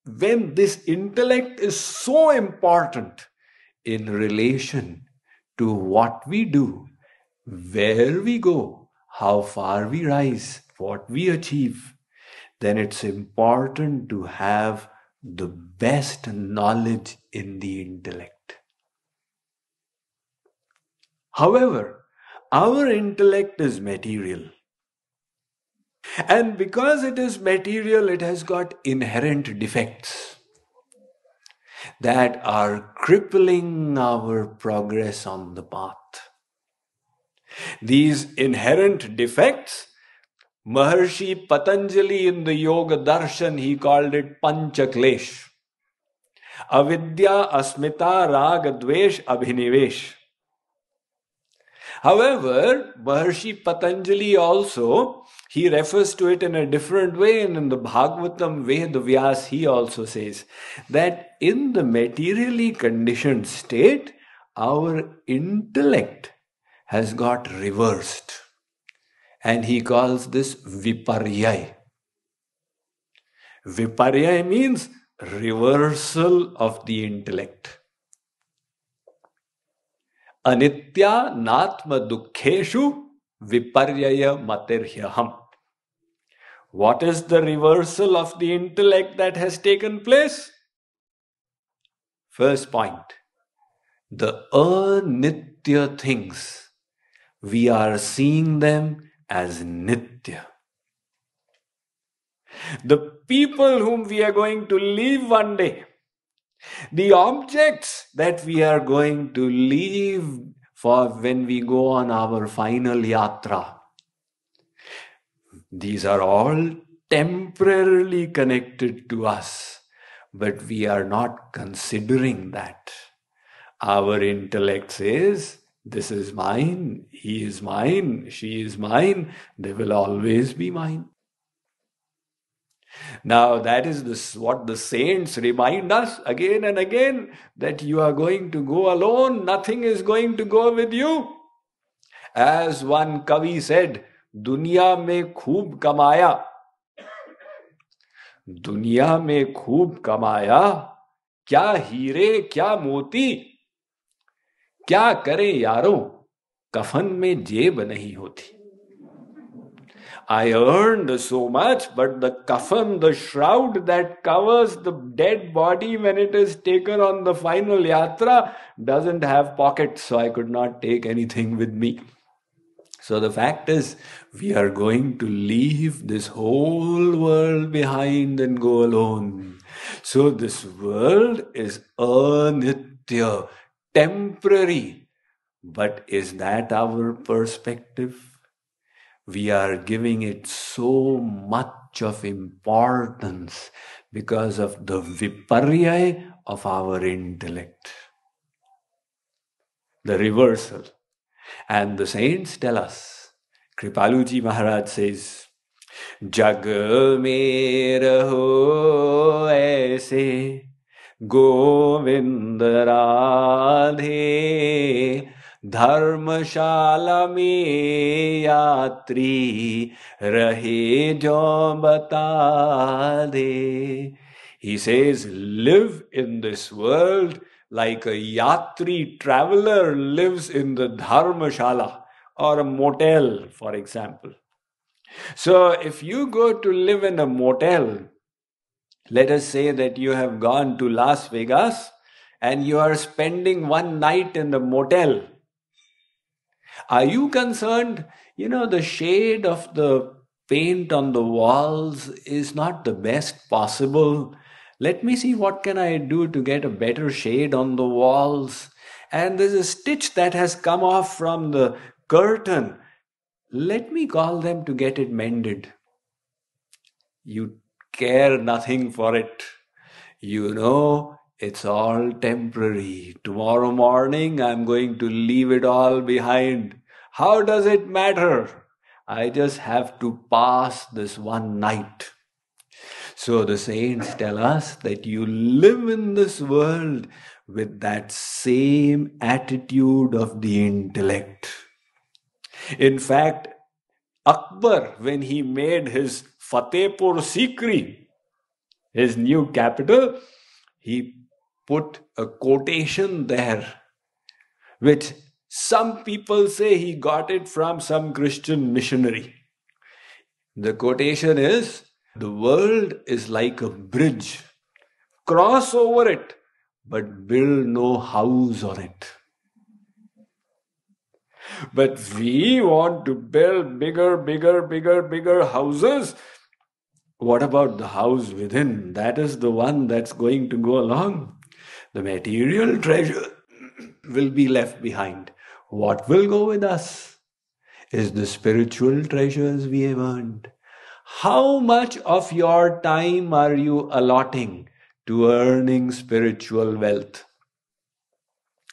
when this intellect is so important in relation to what we do, where we go, how far we rise, what we achieve, then it's important to have the best knowledge in the intellect. However, our intellect is material. And because it is material, it has got inherent defects that are crippling our progress on the path. These inherent defects, Maharshi Patanjali in the Yoga Darshan, he called it Panchaklesh. Avidya, Asmita, Raga, Dvesh, Abhinivesh. However, Maharshi Patanjali also, he refers to it in a different way, and in the Bhagavatam Ved Vyas, he also says that in the materially conditioned state, our intellect has got reversed. And he calls this Viparyay. Viparyay means reversal of the intellect. Anitya natma dukkheshu viparyaya matirhyaham. What is the reversal of the intellect that has taken place? First point, the anitya things, we are seeing them as nitya. The people whom we are going to leave one day, the objects that we are going to leave for when we go on our final yatra, these are all temporarily connected to us, but we are not considering that. Our intellect says, this is mine, he is mine, she is mine, they will always be mine. Now that is what the saints remind us again and again, that you are going to go alone, nothing is going to go with you. As one Kavi said, Dunya mein khoob kamaya. Dunya mein khoob kamaya. Kya heere, kya moti. Kya kare yaro, kafan mein jeb nahi hoti. I earned so much, but the kafan, the shroud that covers the dead body when it is taken on the final yatra, doesn't have pockets, so I could not take anything with me. So the fact is, we are going to leave this whole world behind and go alone. So this world is anitya, temporary. But is that our perspective? We are giving it so much of importance because of the viparyay of our intellect. The reversal. And the saints tell us, Kripaluji Maharaj says, Jag mein raho aise Govind Radhe Dharmashala mein yatri rahe jo bata de. He says, live in this world like a yatri traveler lives in the dharmashala or a motel, for example. So if you go to live in a motel, let us say that you have gone to Las Vegas and you are spending one night in the motel. Are you concerned? You know, the shade of the paint on the walls is not the best possible. Let me see what can I do to get a better shade on the walls. And there's a stitch that has come off from the curtain. Let me call them to get it mended. You care nothing for it. You know, it's all temporary. Tomorrow morning, I'm going to leave it all behind. How does it matter? I just have to pass this one night. So the saints tell us that you live in this world with that same attitude of the intellect. In fact, Akbar, when he made his Fatehpur Sikri, his new capital, he put a quotation there, which some people say he got it from some Christian missionary. The quotation is, "The world is like a bridge. Cross over it, but build no house on it." But we want to build bigger houses. What about the house within? That is the one that's going to go along. The material treasure will be left behind. What will go with us is the spiritual treasures we have earned. How much of your time are you allotting to earning spiritual wealth?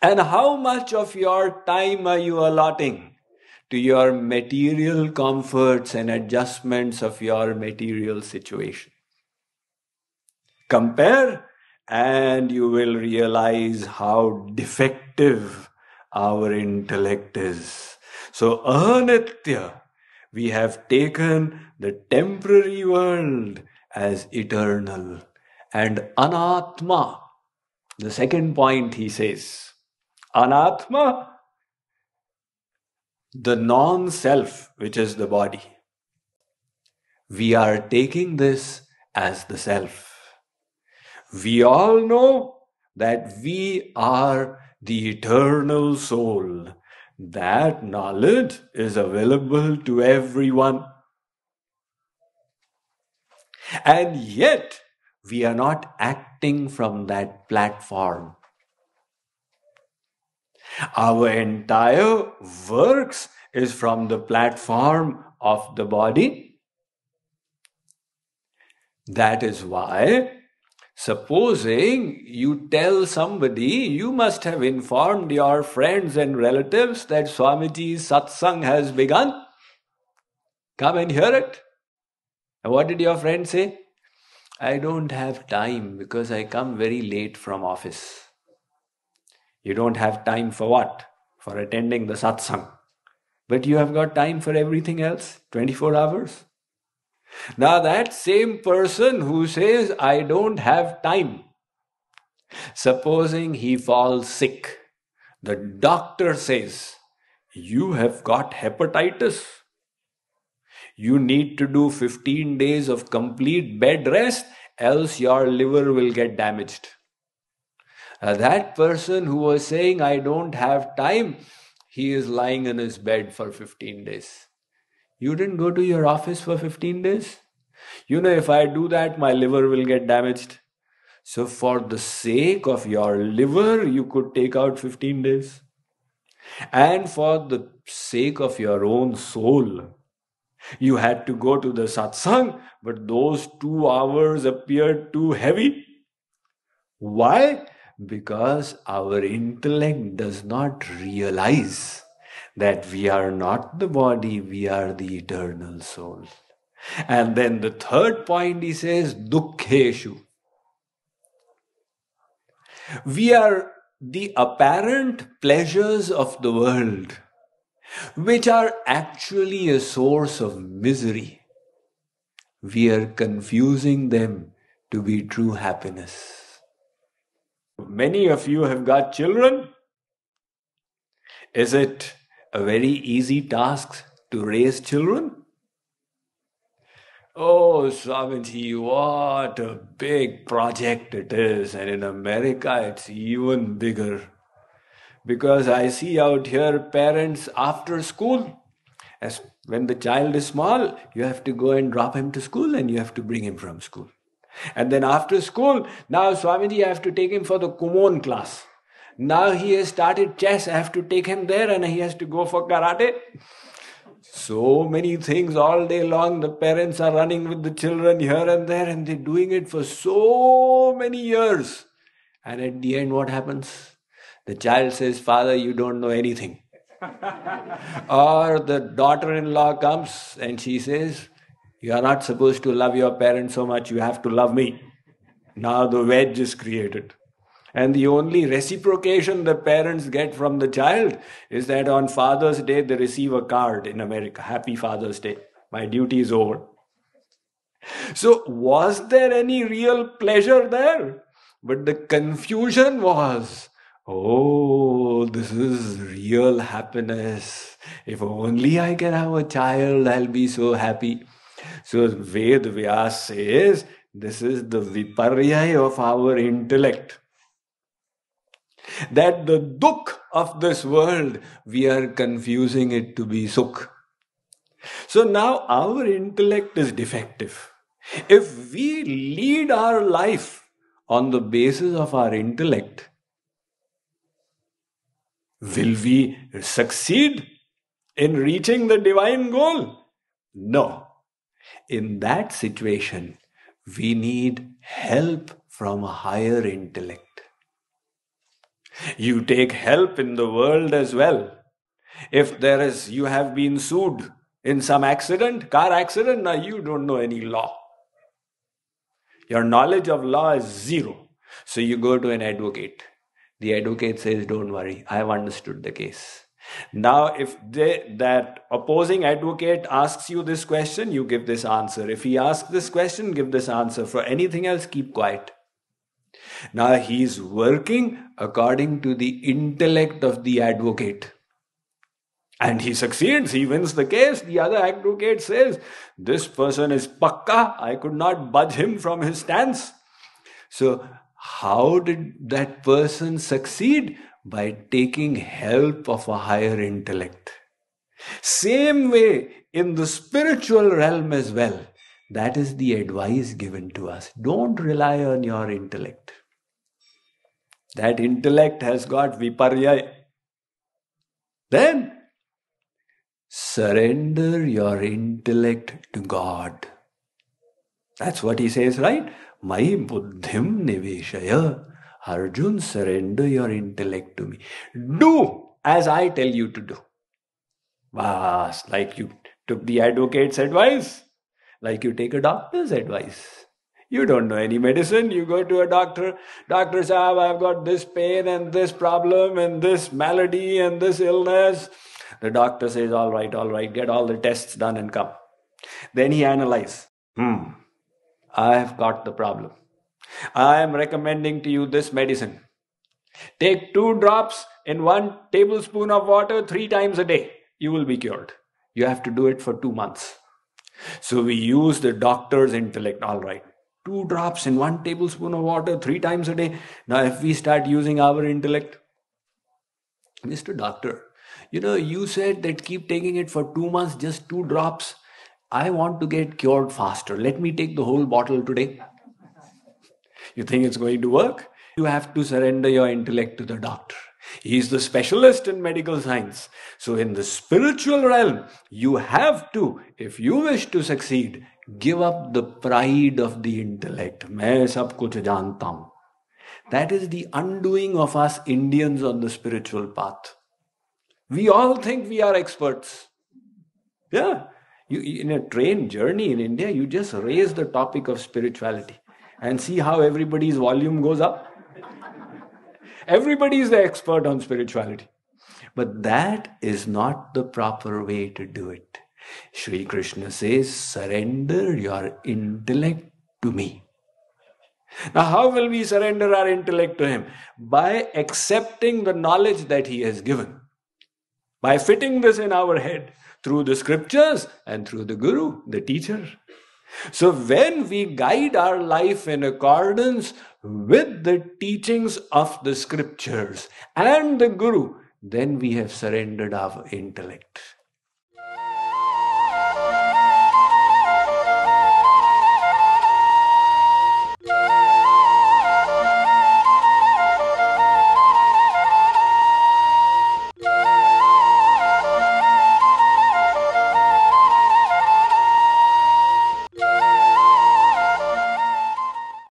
And how much of your time are you allotting to your material comforts and adjustments of your material situation? Compare, and you will realize how defective our intellect is. So, anitya, we have taken the temporary world as eternal. And anatma, the second point he says, anatma, the non-self, which is the body. We are taking this as the self. We all know that we are the eternal soul. That knowledge is available to everyone. And yet, we are not acting from that platform. Our entire works is from the platform of the body. That is why, supposing you tell somebody, you must have informed your friends and relatives that Swamiji's satsang has begun. Come and hear it. And what did your friend say? I don't have time because I come very late from office. You don't have time for what? For attending the satsang. But you have got time for everything else, 24 hours. Now that same person who says, I don't have time, supposing he falls sick, the doctor says, you have got hepatitis. You need to do 15 days of complete bed rest, else your liver will get damaged. That person who was saying, I don't have time, he is lying in his bed for 15 days. You didn't go to your office for 15 days? You know, if I do that, my liver will get damaged. So for the sake of your liver, you could take out 15 days. And for the sake of your own soul, you had to go to the satsang, but those 2 hours appeared too heavy. Why? Because our intellect does not realize that we are not the body, we are the eternal soul. And then the third point he says, dukkheshu. We are the apparent pleasures of the world, which are actually a source of misery. We are confusing them to be true happiness. Many of you have got children. Is it a very easy task to raise children? Oh, Swamiji, what a big project it is. And in America, it's even bigger. Because I see out here parents after school, as when the child is small, you have to go and drop him to school and you have to bring him from school. And then after school, now Swamiji, I have to take him for the Kumon class. Now he has started chess, I have to take him there and he has to go for karate. So many things all day long, the parents are running with the children here and there and they're doing it for so many years. And at the end, what happens? The child says, Father, you don't know anything. Or the daughter-in-law comes and she says, you are not supposed to love your parents so much, you have to love me. Now the wedge is created. And the only reciprocation the parents get from the child is that on Father's Day they receive a card in America. Happy Father's Day. My duty is over. So was there any real pleasure there? But the confusion was, oh, this is real happiness. If only I can have a child, I'll be so happy. So Ved Vyas says, this is the viparyaya of our intellect. That the dukh of this world, we are confusing it to be sukh. So now our intellect is defective. If we lead our life on the basis of our intellect, will we succeed in reaching the divine goal? No. In that situation, we need help from a higher intellect. You take help in the world as well. If you have been sued in some accident, car accident, now you don't know any law. Your knowledge of law is zero. So you go to an advocate. The advocate says, don't worry, I have understood the case. Now, if that opposing advocate asks you this question, you give this answer. If he asks this question, give this answer. For anything else, keep quiet. Now, he is working according to the intellect of the advocate. And he succeeds, he wins the case. The other advocate says, this person is pakka, I could not budge him from his stance. So, how did that person succeed? By taking help of a higher intellect. Same way in the spiritual realm as well. That is the advice given to us. Don't rely on your intellect. That intellect has got viparyaya. Then surrender your intellect to God. That's what he says, right? Mai buddhim niveshaya. Arjun, surrender your intellect to me. Do as I tell you to do. Vast, like you took the advocate's advice, like you take a doctor's advice. You don't know any medicine, you go to a doctor. Doctor says, I've got this pain and this problem and this malady and this illness. The doctor says, all right, get all the tests done and come. Then he analyzes. I've got the problem. I am recommending to you this medicine. Take 2 drops in 1 tablespoon of water 3 times a day. You will be cured. You have to do it for 2 months. So we use the doctor's intellect. All right. 2 drops in 1 tablespoon of water 3 times a day. Now if we start using our intellect, Mr. Doctor, you said that keep taking it for 2 months, just 2 drops. I want to get cured faster. Let me take the whole bottle today. You think it's going to work? You have to surrender your intellect to the doctor. He is the specialist in medical science. So in the spiritual realm, you have to, if you wish to succeed, give up the pride of the intellect. Main sab kuch janta hu. That is the undoing of us Indians on the spiritual path. We all think we are experts. Yeah. In a train journey in India, you just raise the topic of spirituality and see how everybody's volume goes up. Everybody is the expert on spirituality. But that is not the proper way to do it. Sri Krishna says, surrender your intellect to me. Now, how will we surrender our intellect to him? By accepting the knowledge that he has given. By fitting this in our head through the scriptures and through the Guru, the teacher. So when we guide our life in accordance with the teachings of the scriptures and the Guru, then we have surrendered our intellect.